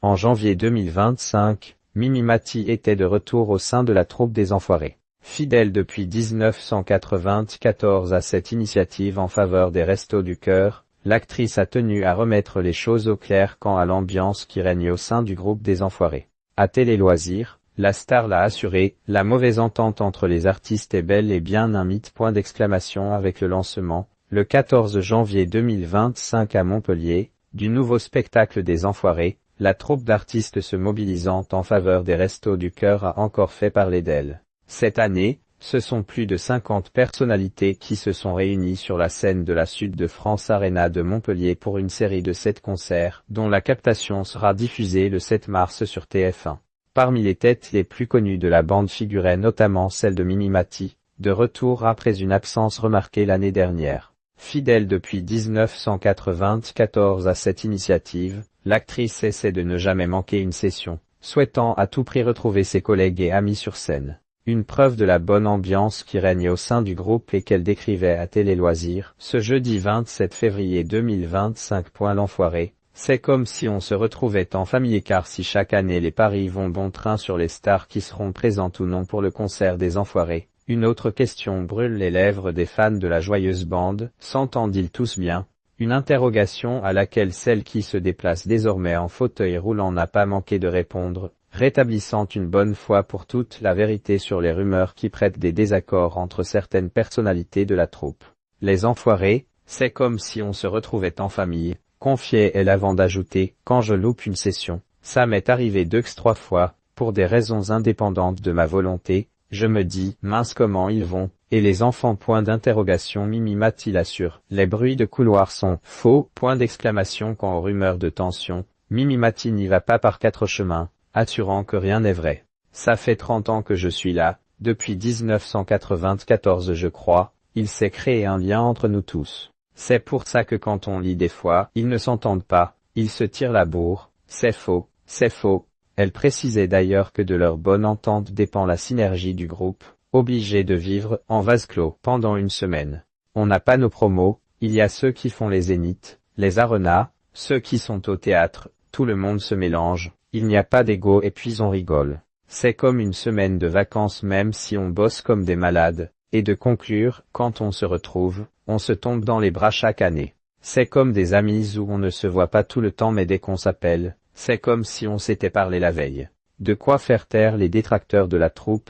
En janvier 2025, Mimi Mati était de retour au sein de la troupe des Enfoirés. Fidèle depuis 1994 à cette initiative en faveur des Restos du Cœur, l'actrice a tenu à remettre les choses au clair quant à l'ambiance qui règne au sein du groupe des Enfoirés. À Télé Loisirs, la star l'a assuré, la mauvaise entente entre les artistes est bel et bien un mythe. Avec le lancement, le 14 janvier 2025 à Montpellier, du nouveau spectacle des Enfoirés, la troupe d'artistes se mobilisant en faveur des Restos du Cœur a encore fait parler d'elle. Cette année, ce sont plus de 50 personnalités qui se sont réunies sur la scène de la Sud de France Arena de Montpellier pour une série de 7 concerts, dont la captation sera diffusée le 7 mars sur TF1. Parmi les têtes les plus connues de la bande figurait notamment celle de Mimi Mati, de retour après une absence remarquée l'année dernière. Fidèle depuis 1994 à cette initiative, l'actrice essaie de ne jamais manquer une session, souhaitant à tout prix retrouver ses collègues et amis sur scène. Une preuve de la bonne ambiance qui règne au sein du groupe et qu'elle décrivait à Télé Loisirs, ce jeudi 27 février 2025. L'Enfoiré, c'est comme si on se retrouvait en famille car si chaque année les paris vont bon train sur les stars qui seront présentes ou non pour le concert des Enfoirés, une autre question brûle les lèvres des fans de la joyeuse bande, s'entendent-ils tous bien? Une interrogation à laquelle celle qui se déplace désormais en fauteuil roulant n'a pas manqué de répondre, rétablissant une bonne fois pour toutes la vérité sur les rumeurs qui prêtent des désaccords entre certaines personnalités de la troupe. Les Enfoirés, c'est comme si on se retrouvait en famille, confiait-elle avant d'ajouter, quand je loupe une session, ça m'est arrivé 2-3 fois, pour des raisons indépendantes de ma volonté, je me dis, mince comment ils vont, et les enfants ? Mimi Mati l'assure, les bruits de couloir sont faux, quant aux rumeurs de tension, Mimi Mati n'y va pas par 4 chemins, assurant que rien n'est vrai. Ça fait 30 ans que je suis là, depuis 1994 je crois, il s'est créé un lien entre nous tous. C'est pour ça que quand on lit des fois, ils ne s'entendent pas, ils se tirent la bourre, c'est faux, c'est faux. Elle précisait d'ailleurs que de leur bonne entente dépend la synergie du groupe, obligé de vivre en vase clos pendant une semaine. On n'a pas nos promos, il y a ceux qui font les zéniths, les arenas, ceux qui sont au théâtre, tout le monde se mélange. Il n'y a pas d'ego et puis on rigole. C'est comme une semaine de vacances même si on bosse comme des malades, et de conclure, quand on se retrouve, on se tombe dans les bras chaque année. C'est comme des amis où on ne se voit pas tout le temps mais dès qu'on s'appelle, c'est comme si on s'était parlé la veille. De quoi faire taire les détracteurs de la troupe,